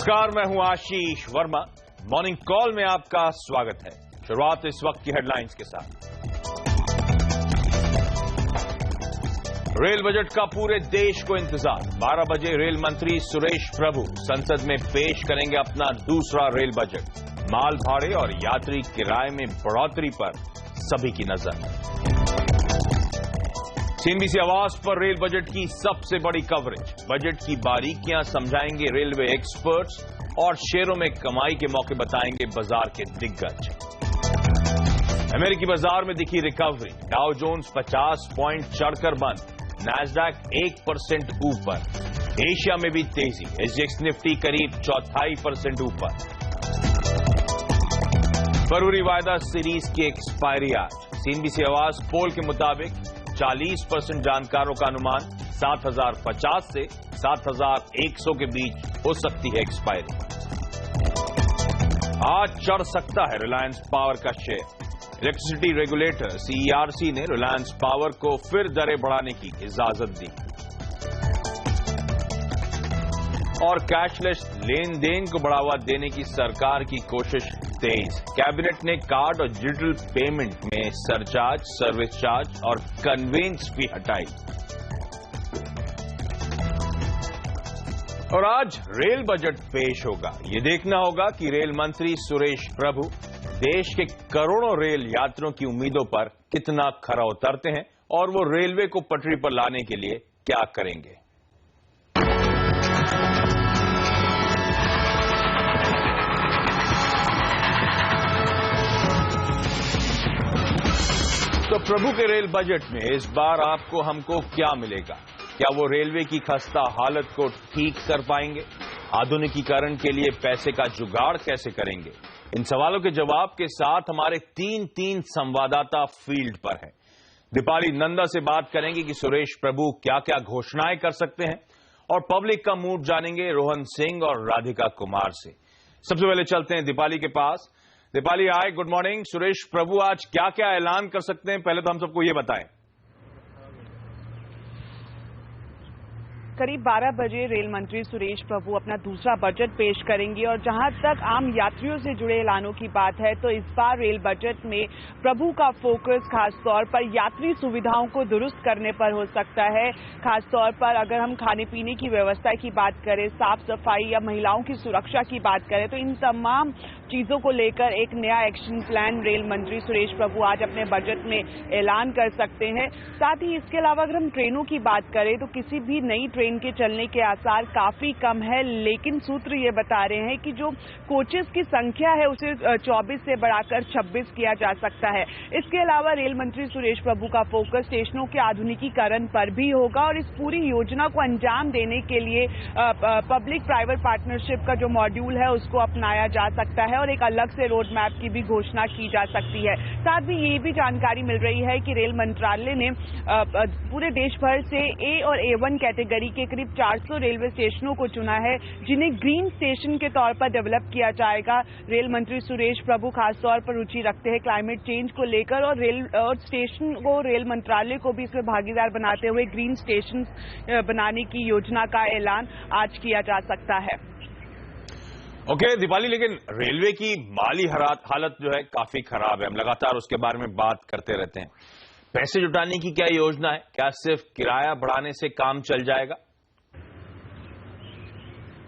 नमस्कार, मैं हूं आशीष वर्मा। मॉर्निंग कॉल में आपका स्वागत है। शुरुआत इस वक्त की हेडलाइंस के साथ। रेल बजट का पूरे देश को इंतजार। 12 बजे रेल मंत्री सुरेश प्रभु संसद में पेश करेंगे अपना दूसरा रेल बजट। माल भाड़े और यात्री किराए में बढ़ोतरी पर सभी की नजर। सीएनबीसी आवाज पर रेल बजट की सबसे बड़ी कवरेज। बजट की बारीकियां समझाएंगे रेलवे एक्सपर्ट्स और शेयरों में कमाई के मौके बताएंगे बाजार के दिग्गज। अमेरिकी बाजार में दिखी रिकवरी। डाउ जोन्स 50 पॉइंट चढ़कर बंद, नैस्डैक 1% ऊपर। एशिया में भी तेजी, एसजीएक्स निफ्टी करीब 0.25% ऊपर। फरवरी वायदा सीरीज की एक्सपायरी आज। सीएनबीसी आवाज पोल के मुताबिक 40% जानकारों का अनुमान 7,050 से 7,100 के बीच हो सकती है एक्सपायरी। आज चढ़ सकता है रिलायंस पावर का शेयर। इलेक्ट्रिसिटी रेगुलेटर सीईआरसी ने रिलायंस पावर को फिर दरें बढ़ाने की इजाजत दी। और कैशलेस लेन देन को बढ़ावा देने की सरकार की कोशिश तेज। कैबिनेट ने कार्ड और डिजिटल पेमेंट में सरचार्ज, सर्विस चार्ज और कन्वेंस फी हटाई। और आज रेल बजट पेश होगा। ये देखना होगा कि रेल मंत्री सुरेश प्रभु देश के करोड़ों रेल यात्रियों की उम्मीदों पर कितना खरा उतरते हैं और वो रेलवे को पटरी पर लाने के लिए क्या करेंगे। तो प्रभु के रेल बजट में इस बार आपको हमको क्या मिलेगा? क्या वो रेलवे की खस्ता हालत को ठीक कर पाएंगे? आधुनिकीकरण के लिए पैसे का जुगाड़ कैसे करेंगे? इन सवालों के जवाब के साथ हमारे तीन संवाददाता फील्ड पर हैं। दीपाली नंदा से बात करेंगे कि सुरेश प्रभु क्या क्या घोषणाएं कर सकते हैं, और पब्लिक का मूड जानेंगे रोहन सिंह और राधिका कुमार से। सबसे पहले चलते हैं दीपाली के पास। दीपाली, हाय, गुड मॉर्निंग। सुरेश प्रभु आज क्या क्या ऐलान कर सकते हैं, पहले तो हम सबको ये बताएं। करीब 12 बजे रेल मंत्री सुरेश प्रभु अपना दूसरा बजट पेश करेंगे और जहां तक आम यात्रियों से जुड़े ऐलानों की बात है तो इस बार रेल बजट में प्रभु का फोकस खासतौर पर यात्री सुविधाओं को दुरुस्त करने पर हो सकता है। खासतौर पर अगर हम खाने पीने की व्यवस्था की बात करें, साफ सफाई या महिलाओं की सुरक्षा की बात करें, तो इन तमाम चीजों को लेकर एक नया एक्शन प्लान रेल मंत्री सुरेश प्रभु आज अपने बजट में ऐलान कर सकते हैं। साथ ही इसके अलावा अगर हम ट्रेनों की बात करें तो किसी भी नई ट्रेन के चलने के आसार काफी कम है, लेकिन सूत्र ये बता रहे हैं कि जो कोचेस की संख्या है उसे 24 से बढ़ाकर 26 किया जा सकता है। इसके अलावा रेल मंत्री सुरेश प्रभु का फोकस स्टेशनों के आधुनिकीकरण पर भी होगा और इस पूरी योजना को अंजाम देने के लिए पब्लिक प्राइवेट पार्टनरशिप का जो मॉड्यूल है उसको अपनाया जा सकता है और एक अलग से रोड मैप की भी घोषणा की जा सकती है। साथ ही ये भी जानकारी मिल रही है कि रेल मंत्रालय ने पूरे देश भर से ए और A1 कैटेगरी के करीब 400 रेलवे स्टेशनों को चुना है जिन्हें ग्रीन स्टेशन के तौर पर डेवलप किया जाएगा। रेल मंत्री सुरेश प्रभु खासतौर पर रुचि रखते हैं क्लाइमेट चेंज को लेकर और स्टेशन को, रेल मंत्रालय को भी इसमें भागीदार बनाते हुए ग्रीन स्टेशन बनाने की योजना का ऐलान आज किया जा सकता है। ओके दीपाली, लेकिन रेलवे की माली हालत जो है काफी खराब है। हम लगातार उसके बारे में बात करते रहते हैं। पैसे जुटाने की क्या योजना है? क्या सिर्फ किराया बढ़ाने से काम चल जाएगा?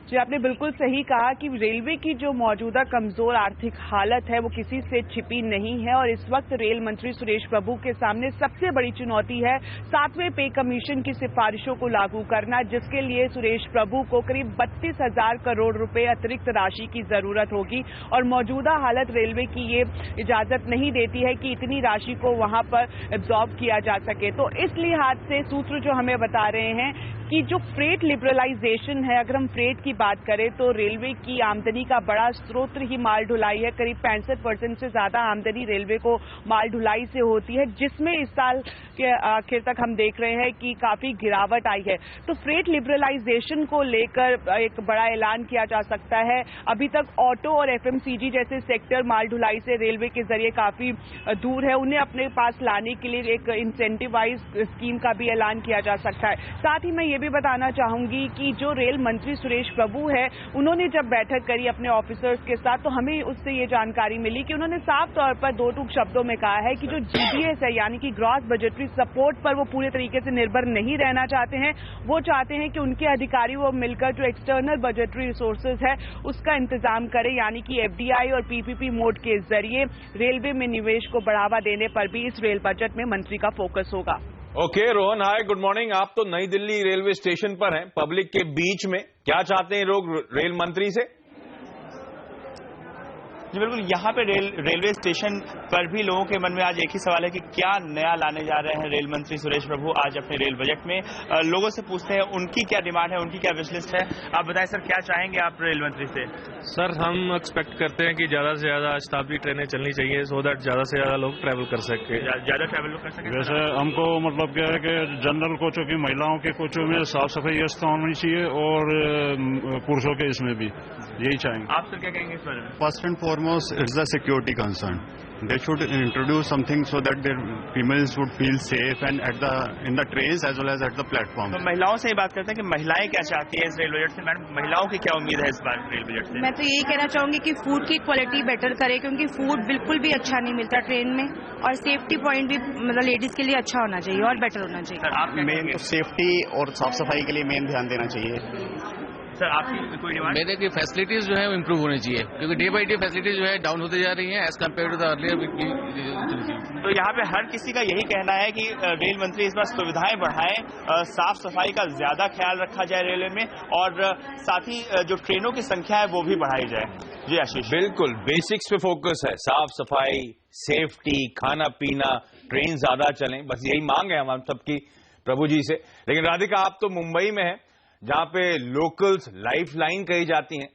जी, आपने बिल्कुल सही कहा कि रेलवे की जो मौजूदा कमजोर आर्थिक हालत है वो किसी से छिपी नहीं है और इस वक्त रेल मंत्री सुरेश प्रभु के सामने सबसे बड़ी चुनौती है 7वें पे कमीशन की सिफारिशों को लागू करना, जिसके लिए सुरेश प्रभु को करीब 32,000 करोड़ रुपए अतिरिक्त राशि की जरूरत होगी और मौजूदा हालत रेलवे की ये इजाजत नहीं देती है कि इतनी राशि को वहां पर एब्जॉर्ब किया जा सके। तो इस लिहाज से सूत्र जो हमें बता रहे हैं कि जो फ्रेट लिबरलाइजेशन है, अगर हम फ्रेट की बात करें तो रेलवे की आमदनी का बड़ा स्रोत ही माल ढुलाई है। करीब 65% से ज्यादा आमदनी रेलवे को माल ढुलाई से होती है, जिसमें इस साल के आखिर तक हम देख रहे हैं कि काफी गिरावट आई है। तो फ्रेट लिबरलाइजेशन को लेकर एक बड़ा ऐलान किया जा सकता है। अभी तक ऑटो और एफएमसीजी जैसे सेक्टर माल ढुलाई से रेलवे के जरिए काफी दूर है, उन्हें अपने पास लाने के लिए एक इंसेंटिवाइज स्कीम का भी ऐलान किया जा सकता है। साथ ही मैं ये भी बताना चाहूंगी कि जो रेल मंत्री सुरेश प्रभु है, उन्होंने जब बैठक करी अपने ऑफिसर्स के साथ, तो हमें उससे ये जानकारी मिली कि उन्होंने साफ तौर पर दो टूक शब्दों में कहा है कि जो GBS है, यानी कि ग्रॉस बजटरी सपोर्ट पर वो पूरे तरीके से निर्भर नहीं रहना चाहते हैं। वो चाहते हैं कि उनके अधिकारी वो मिलकर जो एक्सटर्नल बजटरी रिसोर्सेज है उसका इंतजाम करें, यानी कि FDI और PPP मोड के जरिए रेलवे में निवेश को बढ़ावा देने पर भी इस रेल बजट में मंत्री का फोकस होगा। ओके रोहन, हाय, गुड मॉर्निंग। आप तो नई दिल्ली रेलवे स्टेशन पर हैं, पब्लिक के बीच में, क्या चाहते हैं लोग रेल मंत्री से? जी बिल्कुल, यहाँ पे रेलवे स्टेशन पर भी लोगों के मन में आज एक ही सवाल है कि क्या नया लाने जा रहे हैं रेल मंत्री सुरेश प्रभु आज अपने रेल बजट में। लोगों से पूछते हैं उनकी क्या डिमांड है, उनकी क्या विश लिस्ट है। आप बताएं सर, क्या चाहेंगे आप रेल मंत्री से? सर, हम एक्सपेक्ट करते हैं कि ज्यादा से ज्यादा शताब्दी ट्रेनें चलनी चाहिए, सो दैट ज्यादा से ज्यादा लोग ट्रैवल कर सके, ज्यादा ट्रैवल कर सके। जैसे हमको मतलब क्या है कि जनरल कोचों की, महिलाओं के कोचों में साफ सफाई व्यवस्था होनी चाहिए और पुरुषों के इसमें भी यही चाहेंगे। आप सर क्या कहेंगे इस बारे में? First and foremost it's the security concern. They should introduce something so that their females would feel safe and in the trains as well as at the platform. तो महिलाओं से ही बात करते हैं कि महिलाएं क्या चाहती है इस रेल बजट से। मैडम, महिलाओं की क्या उम्मीद है इस बार रेल बजट से? मैं तो यही कहना चाहूंगी कि फूड की क्वालिटी बेटर करे, क्योंकि फूड बिल्कुल भी अच्छा नहीं मिलता ट्रेन में, और सेफ्टी पॉइंट भी मतलब लेडीज के लिए अच्छा होना चाहिए और बेटर होना चाहिए। सर, आप मेन तो सेफ्टी और साफ सफाई के लिए मेन ध्यान देना चाहिए। सर, आपकी कोई डिमांड? मेरे की फैसिलिटीज जो है वो इम्प्रूव होनी चाहिए, क्योंकि डे बाई डे फैसिलिटीज जो है डाउन होती जा रही हैं as compared to the earlier. तो यहाँ पे हर किसी का यही कहना है कि रेल मंत्री इस बार सुविधाएं बढ़ाएं, साफ सफाई का ज्यादा ख्याल रखा जाए रेलवे में, और साथ ही जो ट्रेनों की संख्या है वो भी बढ़ाई जाए। जी आशीष। बिल्कुल, बेसिक्स पे फोकस है, साफ सफाई, सेफ्टी, खाना पीना, ट्रेन ज्यादा चलें, बस यही मांग है हम सबकी प्रभु जी से। लेकिन राधिका, आप तो मुंबई में है, जहां पे लोकल्स लाइफ लाइन कही जाती हैं,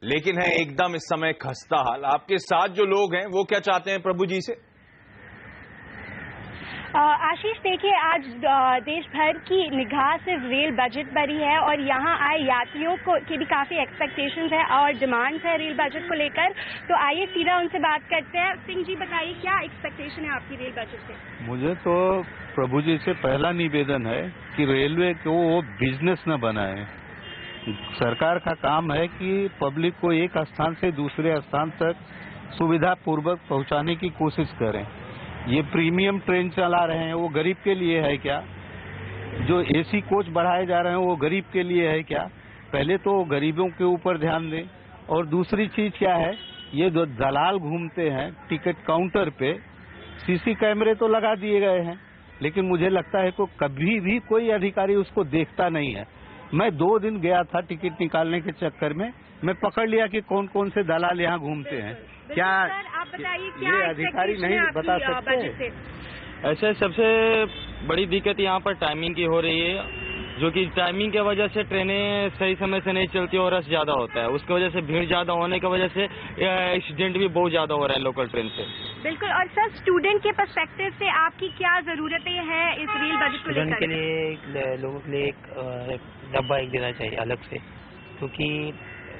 लेकिन है एकदम इस समय खस्ता हाल। आपके साथ जो लोग हैं वो क्या चाहते हैं प्रभु जी से? आशीष, देखिए, आज देश भर की निगाह सिर्फ रेल बजट पर ही है, और यहाँ आए यात्रियों को की भी काफी एक्सपेक्टेशंस है और डिमांड्स है रेल बजट को लेकर। तो आइए सीधा उनसे बात करते हैं। सिंह जी, बताइए क्या एक्सपेक्टेशन है आपकी रेल बजट से? मुझे तो प्रभु जी से पहला निवेदन है कि रेलवे को वो बिजनेस न बनाए। सरकार का काम है कि पब्लिक को एक स्थान से दूसरे स्थान तक सुविधा पूर्वक पहुंचाने की कोशिश करें। ये प्रीमियम ट्रेन चला रहे हैं, वो गरीब के लिए है क्या? जो AC कोच बढ़ाए जा रहे हैं वो गरीब के लिए है क्या? पहले तो गरीबों के ऊपर ध्यान दें। और दूसरी चीज क्या है, ये जो दलाल घूमते हैं टिकट काउंटर पे, CC कैमरे तो लगा दिए गए हैं, लेकिन मुझे लगता है कि कभी भी कोई अधिकारी उसको देखता नहीं है। मैं 2 दिन गया था टिकट निकालने के चक्कर में, मैं पकड़ लिया कि कौन कौन से दलाल यहाँ घूमते हैं। क्या आप बताइए, क्या ये अधिकारी नहीं बता सकते? ऐसे सबसे बड़ी दिक्कत यहाँ पर टाइमिंग की हो रही है, जो कि टाइमिंग की वजह से ट्रेनें सही समय से नहीं चलती और रश ज्यादा होता है। उसकी वजह से भीड़ ज्यादा होने की वजह से एक्सीडेंट भी बहुत ज्यादा हो रहा है लोकल ट्रेन से। बिल्कुल। और सर, स्टूडेंट के पर्सपेक्टिव से आपकी क्या जरूरतें हैं इस रेल बजट को लेकर? स्टूडेंट के लिए, लोगों के लिए एक डब्बा एक देना चाहिए अलग से, क्योंकि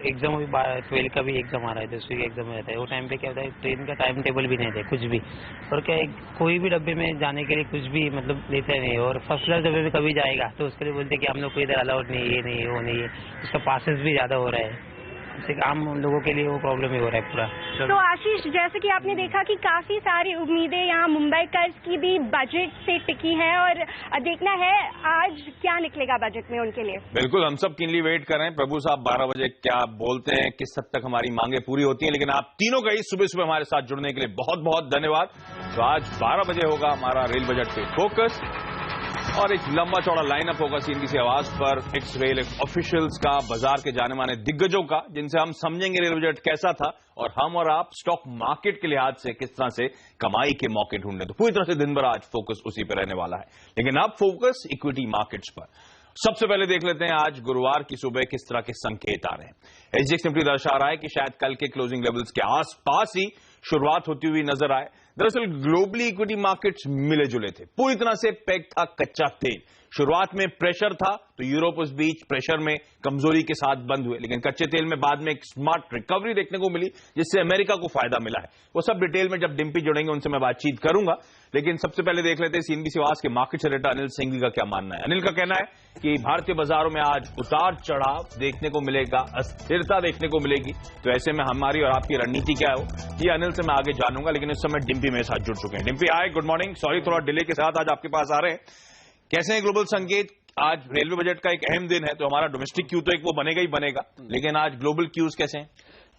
एग्जाम अभी 12 का भी एग्जाम आ रहा है, 10वीं का एग्जाम रहता है। वो टाइम पे क्या होता है, ट्रेन का टाइम टेबल भी नहीं देते कुछ भी, और क्या कोई भी डब्बे में जाने के लिए कुछ भी मतलब देते नहीं। और फर्स्ट क्लास डब्बे में कभी जाएगा तो उसके लिए बोलते कि हम लोग को इधर अलाउड नहीं, ये नहीं, वो नहीं है। उसका पासेस भी ज्यादा हो रहा है, आम लोगों के लिए वो प्रॉब्लम ही हो रहा है पूरा। तो आशीष, जैसे कि आपने देखा कि काफी सारी उम्मीदें यहाँ मुंबईकर्स की भी बजट से टिकी है, और देखना है आज क्या निकलेगा बजट में उनके लिए। बिल्कुल, हम सब किन लिए वेट कर रहे हैं। प्रभु साहब 12 बजे क्या बोलते हैं, किस हद तक हमारी मांगे पूरी होती हैं। लेकिन आप तीनों का ही सुबह सुबह हमारे साथ जुड़ने के लिए बहुत बहुत धन्यवाद। तो आज 12 बजे होगा हमारा रेल बजट पे फोकस, और एक लंबा चौड़ा लाइनअप होगा सीएनबी की आवाज पर, एक्स रेल ऑफिशियल्स का, बाजार के जाने माने दिग्गजों का, जिनसे हम समझेंगे रेल बजट कैसा था, और हम और आप स्टॉक मार्केट के लिहाज से किस तरह से कमाई के मौके ढूंढने। तो पूरी तरह से दिन भर आज फोकस उसी पर रहने वाला है। लेकिन अब फोकस इक्विटी मार्केट्स पर। सबसे पहले देख लेते हैं आज गुरुवार की सुबह किस तरह के संकेत आ रहे हैं। SGX निफ्टी दर्शा रहा है कि शायद कल के क्लोजिंग लेवल्स के आसपास ही शुरुआत होती हुई नजर आए। दरअसल ग्लोबली इक्विटी मार्केट्स मिले जुले थे, पूरी तरह से पैक था कच्चा तेल। शुरुआत में प्रेशर था तो यूरोप उस बीच प्रेशर में कमजोरी के साथ बंद हुए, लेकिन कच्चे तेल में बाद में एक स्मार्ट रिकवरी देखने को मिली जिससे अमेरिका को फायदा मिला है। वो सब डिटेल में जब डिम्पी जुड़ेंगे उनसे मैं बातचीत करूंगा, लेकिन सबसे पहले देख लेते हैं सीएनबीसी आवाज के मार्केट सेक्रेटरी अनिल सिंघवी का क्या मानना है। अनिल का कहना है कि भारतीय बाजारों में आज उतार चढ़ाव देखने को मिलेगा, अस्थिरता देखने को मिलेगी। तो ऐसे में हमारी और आपकी रणनीति क्या हो, ये अनिल से मैं आगे जानूंगा, लेकिन इस समय डिम्पी मेरे साथ जुड़ चुके हैं। डिम्पी हाय, गुड मॉर्निंग। सॉरी थोड़ा डिले के साथ आज आपके पास आ रहे हैं। कैसे हैं ग्लोबल संकेत? आज रेलवे बजट का एक अहम दिन है, तो हमारा डोमेस्टिक क्यू तो एक वो बनेगा ही बनेगा, लेकिन आज ग्लोबल क्यूज कैसे हैं?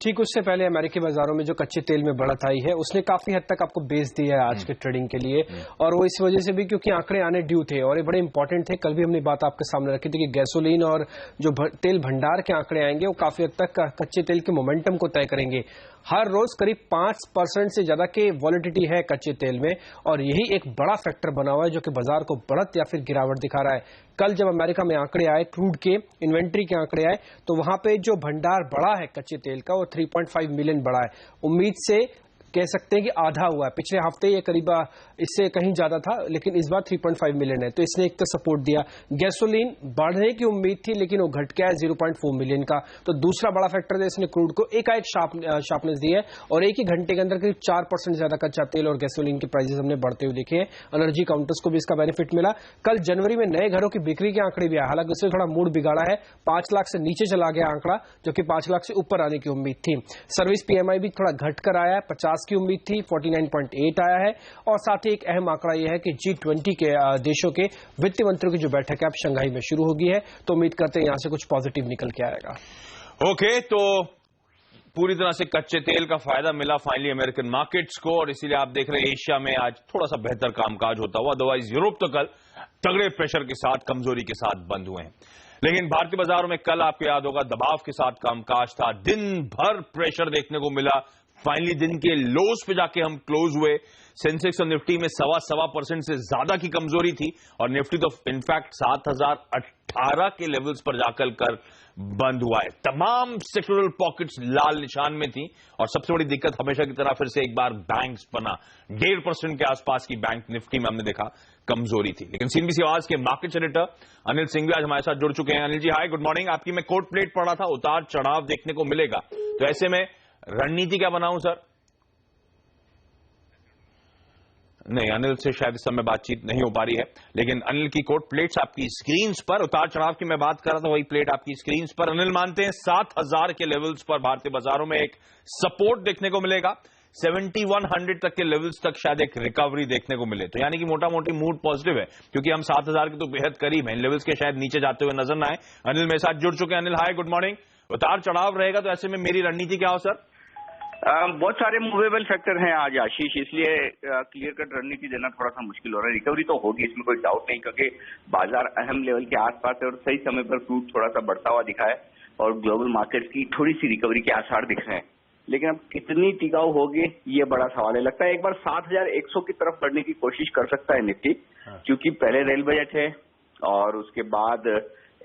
ठीक, उससे पहले अमेरिकी बाजारों में जो कच्चे तेल में बढ़त आई है उसने काफी हद तक आपको बेस दिया है आज के ट्रेडिंग के लिए, और वो इस वजह से भी क्योंकि आंकड़े आने ड्यू थे और ये बड़े इंपॉर्टेंट थे। कल भी हमने बात आपके सामने रखी थी कि गैसोलीन और जो तेल भंडार के आंकड़े आएंगे वो काफी हद तक कच्चे तेल के मोमेंटम को तय करेंगे। हर रोज करीब 5% से ज्यादा के वॉलिडिटी है कच्चे तेल में, और यही एक बड़ा फैक्टर बना हुआ है जो कि बाजार को बढ़त या फिर गिरावट दिखा रहा है। कल जब अमेरिका में आंकड़े आए, क्रूड के इन्वेंट्री के आंकड़े आए, तो वहां पे जो भंडार बढ़ा है कच्चे तेल का वो 3.5 मिलियन बढ़ा है। उम्मीद से कह सकते हैं कि आधा हुआ है। पिछले हफ्ते ये करीब इससे कहीं ज्यादा था, लेकिन इस बार 3.5 मिलियन है, तो इसने एक तो सपोर्ट दिया। गैसोलीन बढ़ने की उम्मीद थी लेकिन वो घट गया है 0.4 मिलियन का, तो दूसरा बड़ा फैक्टर है, इसने क्रूड को एकाएक शार्पनेस दी है और एक ही घंटे के अंदर करीब 4% ज्यादा कच्चा तेल और गैसोलीन के प्राइसेस हमने बढ़ते हुए देखे हैं। एनर्जी काउंटर्स को भी इसका बेनिफिट मिला। कल जनवरी में नए घरों की बिक्री के आंकड़े भी आए, हालांकि उससे थोड़ा मूड बिगाड़ा है, 5 लाख से नीचे चला गया आंकड़ा, जो कि 5 लाख से ऊपर आने की उम्मीद थी। सर्विस पीएमआई भी थोड़ा घट कर आया है, 50 की उम्मीद थी, 49.8 आया है। और साथ ही एक अहम आंकड़ा यह है कि G20 के देशों के वित्त मंत्रियों की जो बैठक है अब शंघाई में शुरू हो गई है, तो उम्मीद करते हैं यहां से कुछ पॉजिटिव निकल के आएगा। ओके, तो पूरी तरह से कच्चे तेल का फायदा मिला फाइनली अमेरिकन मार्केट्स को, और इसीलिए आप देख रहे हैं एशिया में आज थोड़ा सा बेहतर कामकाज होता हुआ। अदरवाइज यूरोप तो कल तगड़े प्रेशर के साथ, कमजोरी के साथ बंद हुए हैं। लेकिन भारतीय बाजारों में कल आपको याद होगा दबाव के साथ कामकाज था, दिन भर प्रेशर देखने को मिला। फाइनली दिन के लोज पे जाके हम क्लोज हुए। सेंसेक्स और निफ्टी में 1.25% से ज्यादा की कमजोरी थी, और निफ्टी तो इनफैक्ट 7018 के लेवल्स पर जाकर कर बंद हुआ है। तमाम सेक्टोरल पॉकेट्स लाल निशान में थी, और सबसे बड़ी दिक्कत हमेशा की तरह फिर से एक बार बैंक्स बना। 1.5% के आसपास की बैंक निफ्टी में हमने देखा कमजोरी थी। लेकिन सीएनबीसी आवाज के मार्केट सेक्रेटरी अनिल सिंघवी आज हमारे साथ जुड़ चुके हैं। अनिल जी हाय, गुड मॉर्निंग। आपकी मैं कोट प्लेट पढ़ रहा था, उतार चढ़ाव देखने को मिलेगा, तो ऐसे में रणनीति क्या बनाऊं सर? नहीं, अनिल से शायद इस समय बातचीत नहीं हो पा रही है, लेकिन अनिल की कोट प्लेट्स आपकी स्क्रीन पर, उतार चढ़ाव की मैं बात कर रहा था, वही प्लेट आपकी स्क्रीन पर। अनिल मानते हैं 7000 के लेवल्स पर भारतीय बाजारों में एक सपोर्ट देखने को मिलेगा, 7100 तक के लेवल्स तक शायद एक रिकवरी देखने को मिले। तो यानी कि मोटा मोटी मूड पॉजिटिव है, क्योंकि हम 7000 के तो बेहद करीब हैं, इन लेवल्स के शायद नीचे जाते हुए नजर ना आए। अनिल मेरे साथ जुड़ चुके हैं। अनिल हाय, गुड मॉर्निंग। उतार चढ़ाव रहेगा, तो ऐसे में मेरी रणनीति क्या हो सर? बहुत सारे मूवेबल फैक्टर हैं आज आशीष, इसलिए क्लियर कट रणनीति देना थोड़ा सा मुश्किल हो रहा है। रिकवरी तो होगी, इसमें कोई डाउट नहीं, क्योंकि बाजार अहम लेवल के आसपास है और सही समय पर क्रूड थोड़ा सा बढ़ता हुआ दिखा है और ग्लोबल मार्केट्स की थोड़ी सी रिकवरी के आसार दिख रहे हैं। लेकिन अब कितनी टिकाऊ होगी ये बड़ा सवाल है। लगता है एक बार 7100 की तरफ बढ़ने की कोशिश कर सकता है निफ्टी, क्योंकि पहले रेल बजट है और उसके बाद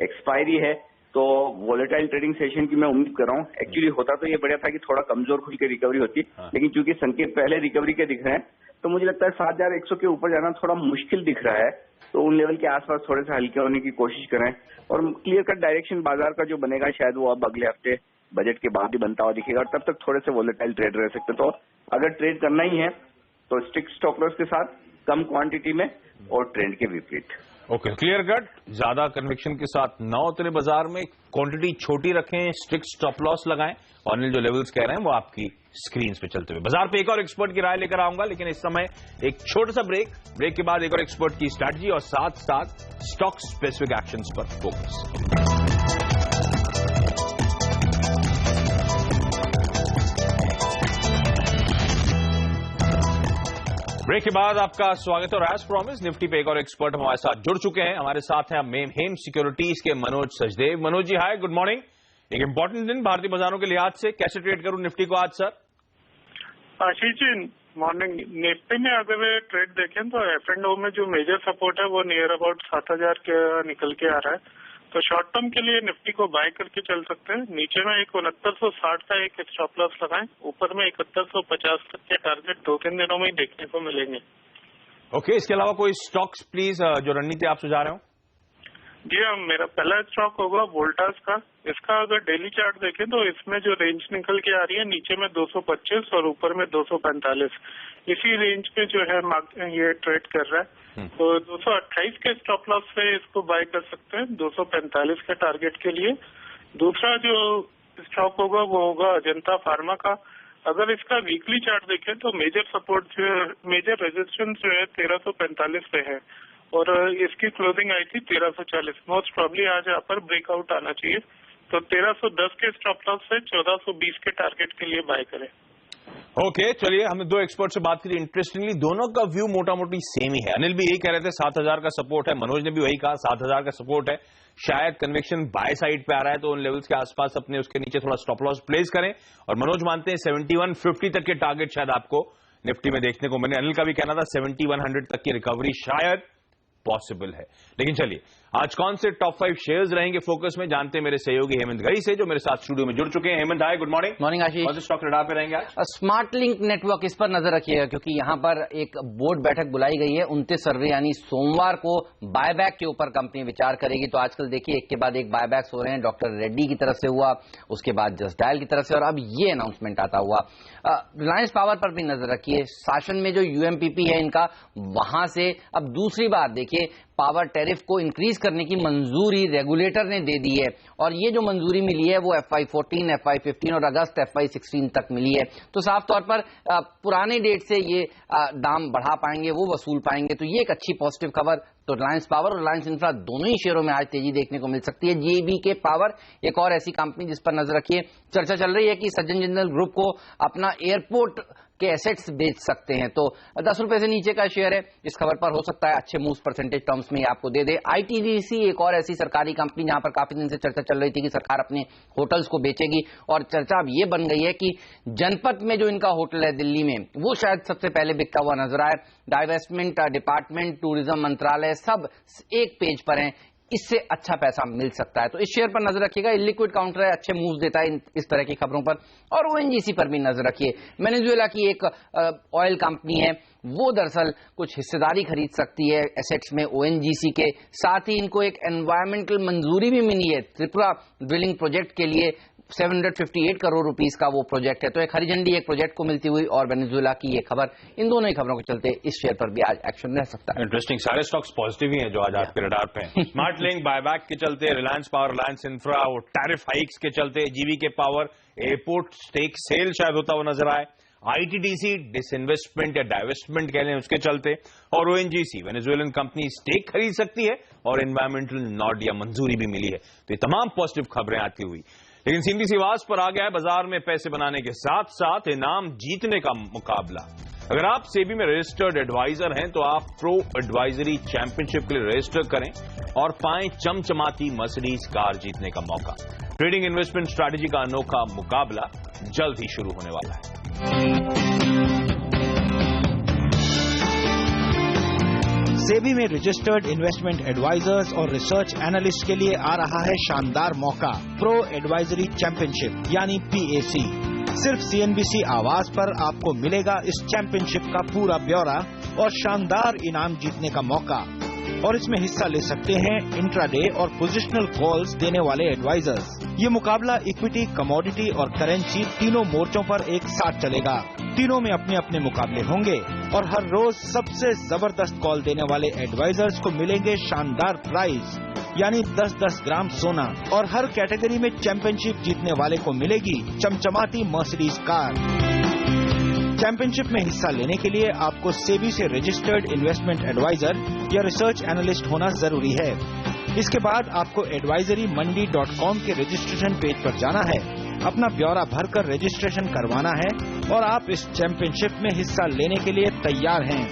एक्सपायरी है, तो वोलेटाइल ट्रेडिंग सेशन की मैं उम्मीद कर रहा हूँ। एक्चुअली होता तो ये बढ़िया था कि थोड़ा कमजोर खुल के रिकवरी होती, लेकिन चूंकि संकेत पहले रिकवरी के दिख रहे हैं, तो मुझे लगता है 7100 के ऊपर जाना थोड़ा मुश्किल दिख रहा है। तो उन लेवल के आसपास थोड़े से हल्के होने की कोशिश करें, और क्लियर कट डायरेक्शन बाजार का जो बनेगा शायद वो अब अगले हफ्ते बजट के बाद ही बनता हुआ दिखेगा, और तब तक थोड़े से वोलेटाइल ट्रेड रह सकते। तो अगर ट्रेड करना ही है तो स्ट्रिक्ट स्टॉप लॉस के साथ, कम क्वांटिटी में और ट्रेंड के विपरीत। Okay, clear cut. ज्यादा कन्विक्शन के साथ ना उतरे बाजार में, क्वांटिटी छोटी रखें, स्ट्रिक्ट स्टॉप लॉस लगाएं, और अनिल जो लेवल्स कह रहे हैं वो आपकी स्क्रीन पे चलते हुए। बाजार पे एक और एक्सपर्ट की राय लेकर आऊंगा, लेकिन इस समय एक छोटा सा ब्रेक के बाद एक और एक्सपर्ट की स्ट्रैटेजी और साथ साथ स्टॉक स्पेसिफिक एक्शंस पर फोकस। ब्रेक के बाद आपका स्वागत है, और एज प्रॉमिस निफ्टी पे एक और एक्सपर्ट हमारे साथ जुड़ चुके हैं। हमारे साथ हैं हेम सिक्योरिटीज के मनोज सचदेव। मनोज जी हाय, गुड मॉर्निंग। एक इंपॉर्टेंट दिन भारतीय बाजारों के लिहाज से, कैसे ट्रेड करूं निफ्टी को आज sir? Ashish ji morning. Nifty में अगर ट्रेड देखें तो F&O में जो मेजर सपोर्ट है वो नियर अबाउट 7000 के निकल के आ रहा है, तो शॉर्ट टर्म के लिए निफ्टी को बाय करके चल सकते हैं। नीचे में 6960 का एक स्टॉप लॉस लगाएं, ऊपर में 7150 तक के टारगेट 2-3 दिनों में ही देखने को मिलेंगे। ओके, इसके अलावा कोई स्टॉक्स प्लीज जो रणनीति आप सुझा रहे हो? जी हाँ, मेरा पहला स्टॉक होगा वोल्टास का। इसका अगर डेली चार्ट देखें तो इसमें जो रेंज निकल के आ रही है, नीचे में 225 और ऊपर में 245, इसी रेंज पे जो है ये ट्रेड कर रहा है। तो 228 के स्टॉप लॉस से इसको बाय कर सकते हैं 245 के टारगेट के लिए। दूसरा जो स्टॉक होगा वो होगा अजंता फार्मा का। अगर इसका वीकली चार्ट देखें तो मेजर सपोर्ट जो है, मेजर रेजिस्टेंस जो है 1345 पे है और इसकी क्लोजिंग आई थी 1340। मोस्ट प्रॉब्ली आज यहाँ पर ब्रेकआउट आना चाहिए, तो 1310 के स्टॉप लॉस से 1420 के टारगेट के लिए बाय करें। ओके, चलिए हमने दो एक्सपर्ट से बात की। इंटरेस्टिंगली दोनों का व्यू मोटा मोटी सेम ही है। अनिल भी यही कह रहे थे 7000 का सपोर्ट है, मनोज ने भी वही कहा 7000 का सपोर्ट है। शायद कन्विक्शन बाय साइड पे आ रहा है, तो उन लेवल्स के आसपास अपने उसके नीचे थोड़ा स्टॉप लॉस प्लेस करें। और मनोज मानते हैं 7150 तक के टारगेट शायद आपको निफ्टी में देखने को मिले। अनिल का भी कहना था 7100 तक की रिकवरी शायद पॉसिबल है। लेकिन चलिए आज कौन से टॉप 5 शेयर्स रहेंगे फोकस में, जानते हैं मेरे सहयोगी हेमंत गई से, जो मेरे साथ स्टूडियो में जुड़ चुके हैं। हेमंत, हाय, गुड मॉर्निंग। मॉर्निंग आशीष। कौन से स्टॉक रडार पे रहेंगे आज? स्मार्ट लिंक नेटवर्क, इस पर नजर रखिएगा क्योंकि यहां पर एक बोर्ड बैठक बुलाई गई है 29 फरवरी यानी सोमवार को। बायबैक के ऊपर कंपनी विचार करेगी। तो आजकल देखिए एक के बाद एक बायबैक्स हो रहे हैं। डॉक्टर रेड्डी की तरफ से हुआ, उसके बाद जस्ट डायल की तरफ से, और अब ये अनाउंसमेंट आता हुआ। रिलायंस पावर पर भी नजर रखिए। शासन में जो यूएमपीपी है इनका, वहां से अब दूसरी बार देखिए पावर टैरिफ को इंक्रीज करने की मंजूरी रेगुलेटर ने दे दी है। और ये जो मंजूरी मिली है वो FY14, FY15 और अगस्त FY16 तक मिली है। तो साफ तौर पर पुराने डेट से ये दाम बढ़ा पाएंगे, वो वसूल पाएंगे। तो ये एक अच्छी पॉजिटिव खबर। तो रिलायंस पावर और रिलायंस इंफ्रा दोनों ही शेयरों में आज तेजी देखने को मिल सकती है। JBK पावर एक और ऐसी कंपनी जिस पर नजर रखिए। चर्चा चल रही है कि सज्जन जिंदल ग्रुप को अपना एयरपोर्ट के एसेट्स बेच सकते हैं। तो 10 रुपए से नीचे का शेयर है। इस खबर पर हो सकता है अच्छे मूव्स परसेंटेज टर्म्स में आपको दे दे। ITDC एक और ऐसी सरकारी कंपनी जहां पर काफी दिन से चर्चा चल रही थी कि सरकार अपने होटल्स को बेचेगी, और चर्चा अब ये बन गई है कि जनपद में जो इनका होटल है दिल्ली में, वो शायद सबसे पहले बिकता हुआ नजर आए। डाइवेस्टमेंट डिपार्टमेंट, टूरिज्म मंत्रालय सब एक पेज पर हैं। इससे अच्छा पैसा मिल सकता है। तो इस शेयर पर नजर रखिएगा। इलिक्विड काउंटर है, अच्छे मूव्स देता है इस तरह की खबरों पर। और ONGC पर भी नजर रखिए। वेनेजुएला की एक ऑयल कंपनी है, वो दरअसल कुछ हिस्सेदारी खरीद सकती है एसेट्स में ONGC के। साथ ही इनको एक एनवायरमेंटल मंजूरी भी मिली है त्रिपुरा ड्रिलिंग प्रोजेक्ट के लिए। 758 करोड़ रुपीस का वो प्रोजेक्ट है। तो एक हरी झंडी एक प्रोजेक्ट को मिलती हुई और वेनेजुएला की ये खबर, इन दोनों ही खबरों के चलते इस शेयर पर भी आज एक्शन रह सकता है। इंटरेस्टिंग, सारे स्टॉक्स पॉजिटिव ही हैं जो आज आपके रडार पे हैं। स्मार्ट लिंक बायबैक के चलते, रिलायंस पावर, रिलायंस इंफ्रा और टैरिफ हाइक्स के चलते, JBK power airport stake sale शायद होता हुआ नजर आए। ITDC डिसइन्वेस्टमेंट या डाइवेस्टमेंट कह लें उसके चलते, और ONGC वेनेजुएलन कंपनी स्टेक खरीद सकती है और एनवायरमेंटल नॉड या मंजूरी भी मिली है। तो ये तमाम पॉजिटिव खबरें आती हुई, लेकिन सीधी सी आवाज पर आ गया है बाजार में पैसे बनाने के साथ साथ इनाम जीतने का मुकाबला। अगर आप सेबी में रजिस्टर्ड एडवाइजर हैं तो आप प्रो एडवाइजरी चैंपियनशिप के लिए रजिस्टर करें और पाएं चमचमाती मर्सिडीज कार जीतने का मौका। ट्रेडिंग इन्वेस्टमेंट स्ट्रैटेजी का अनोखा मुकाबला जल्द ही शुरू होने वाला है। सेबी में रजिस्टर्ड इन्वेस्टमेंट एडवाइजर्स और रिसर्च एनालिस्ट के लिए आ रहा है शानदार मौका, प्रो एडवाइजरी चैंपियनशिप यानी PAC। सिर्फ CNBC आवाज पर आपको मिलेगा इस चैंपियनशिप का पूरा ब्यौरा और शानदार इनाम जीतने का मौका। और इसमें हिस्सा ले सकते हैं इंट्राडे और पोजिशनल कॉल्स देने वाले एडवाइजर्स। ये मुकाबला इक्विटी, कमोडिटी और करेंसी तीनों मोर्चों पर एक साथ चलेगा। तीनों में अपने अपने मुकाबले होंगे और हर रोज सबसे जबरदस्त कॉल देने वाले एडवाइजर्स को मिलेंगे शानदार प्राइज यानी 10-10 ग्राम सोना। और हर कैटेगरी में चैंपियनशिप जीतने वाले को मिलेगी चमचमाती मर्सिडीज कार। चैंपियनशिप में हिस्सा लेने के लिए आपको सेबी से रजिस्टर्ड इन्वेस्टमेंट एडवाइजर या रिसर्च एनालिस्ट होना जरूरी है। इसके बाद आपको advisoryमंडी.com के रजिस्ट्रेशन पेज पर जाना है, अपना ब्यौरा भरकर रजिस्ट्रेशन करवाना है और आप इस चैंपियनशिप में हिस्सा लेने के लिए तैयार हैं।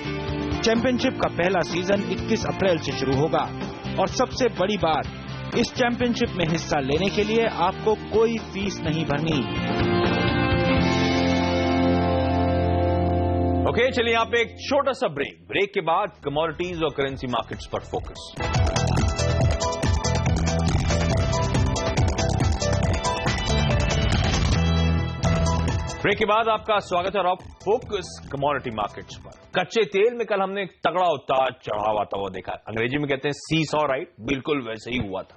चैंपियनशिप का पहला सीजन 21 अप्रैल से शुरू होगा और सबसे बड़ी बात, इस चैंपियनशिप में हिस्सा लेने के लिए आपको कोई फीस नहीं भरनी। ओके, चलिए यहाँ पे एक छोटा सा ब्रेक के बाद कमोडिटीज और करेंसी मार्केट्स पर फोकस। ब्रेक के बाद आपका स्वागत है और आप फोकस कमोडिटी मार्केट्स पर। कच्चे तेल में कल हमने एक तगड़ा उतार चढ़ाव आता हुआ देखा। अंग्रेजी में कहते हैं सी सॉ राइट, बिल्कुल वैसे ही हुआ था।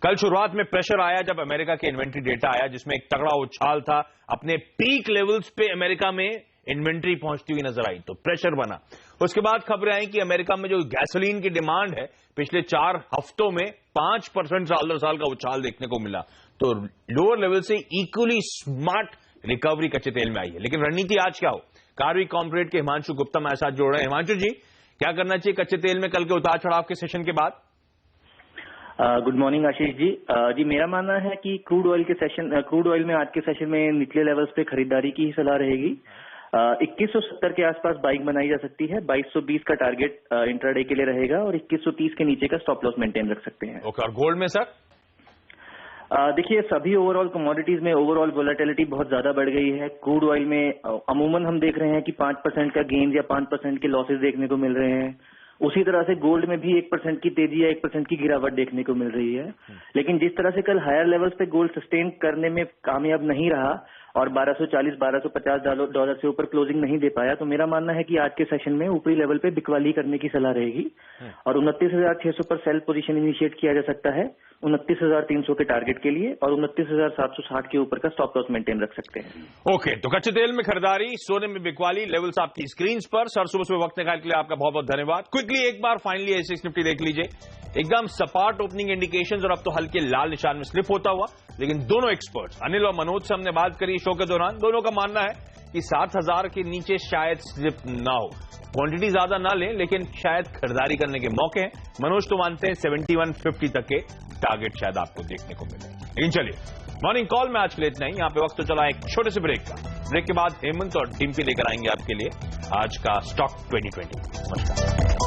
कल शुरुआत में प्रेशर आया जब अमेरिका के इन्वेंट्री डेटा आया, जिसमें एक तगड़ा उछाल था। अपने पीक लेवल्स पे अमेरिका में इन्वेंट्री पहुंचती हुई नजर आई तो प्रेशर बना। उसके बाद खबरें आई कि अमेरिका में जो गैसोलीन की डिमांड है पिछले 4 हफ्तों में 5% साल दर साल का उछाल देखने को मिला। तो लोअर लेवल से इक्वली स्मार्ट रिकवरी कच्चे तेल में आई है। लेकिन रणनीति आज क्या हो, कार्वी कॉर्पोरेट के हिमांशु गुप्ता हमारे साथ जोड़ रहे हैं। हिमांशु जी, क्या करना चाहिए कच्चे तेल में कल के उतार चढ़ाव के सेशन के बाद? Good morning Ashish ji. जी मेरा मानना है कि क्रूड ऑयल में आज के सेशन में निचले लेवल्स पे खरीदारी की ही सलाह रहेगी। 2170 के आसपास बाइंग बनाई जा सकती है। 2220 का टारगेट इंट्राडे के लिए रहेगा और 2130 के नीचे का स्टॉप लॉस मेंटेन रख सकते हैं। ओके, और गोल्ड में सर? देखिए, सभी ओवरऑल कमोडिटीज में ओवरऑल वोलेटिलिटी बहुत ज्यादा बढ़ गई है। क्रूड ऑयल में अमूमन हम देख रहे हैं कि 5% का गेन या 5% के लॉसेज देखने को मिल रहे हैं। उसी तरह से गोल्ड में भी 1% की तेजी या 1% की गिरावट देखने को मिल रही है। लेकिन जिस तरह से कल हायर लेवल्स पे गोल्ड सस्टेन करने में कामयाब नहीं रहा और 1240-1250 डॉलर से ऊपर क्लोजिंग नहीं दे पाया, तो मेरा मानना है कि आज के सेशन में ऊपरी लेवल पे बिकवाली करने की सलाह रहेगी और 29,600 पर सेल पोजीशन इनिशिएट किया जा सकता है 29,300 के टारगेट के लिए और 29,760 के ऊपर का स्टॉप लॉस मेंटेन रख सकते हैं। ओके, तो कच्चे तेल में खरीदारी, सोने में बिकवाली, लेवल्स आपकी स्क्रीन पर। सर, सुबह वक्त निकालने के लिए आपका बहुत बहुत धन्यवाद। क्विकली एक बार फाइनली एसेक्स निफ्टी देख लीजिए, एकदम सपाट ओपनिंग इंडिकेशंस और अब तो हल्के लाल निशान में स्लिप होता हुआ। लेकिन दोनों एक्सपर्ट्स अनिल और मनोज से हमने बात करी शो के दौरान, दोनों का मानना है कि 7,000 के नीचे शायद स्लिप ना हो। क्वांटिटी ज्यादा ना लें लेकिन शायद खरीदारी करने के मौके हैं। मनोज तो मानते हैं 7150 तक के टारगेट शायद आपको देखने को मिले। लेकिन चलिए, मॉर्निंग कॉल में आज के लिए इतना ही। यहाँ पे वक्त तो चला एक छोटे से ब्रेक का। ब्रेक के बाद हेमंत और डिम्पी लेकर आएंगे आपके लिए आज का स्टॉक 2020। नमस्कार।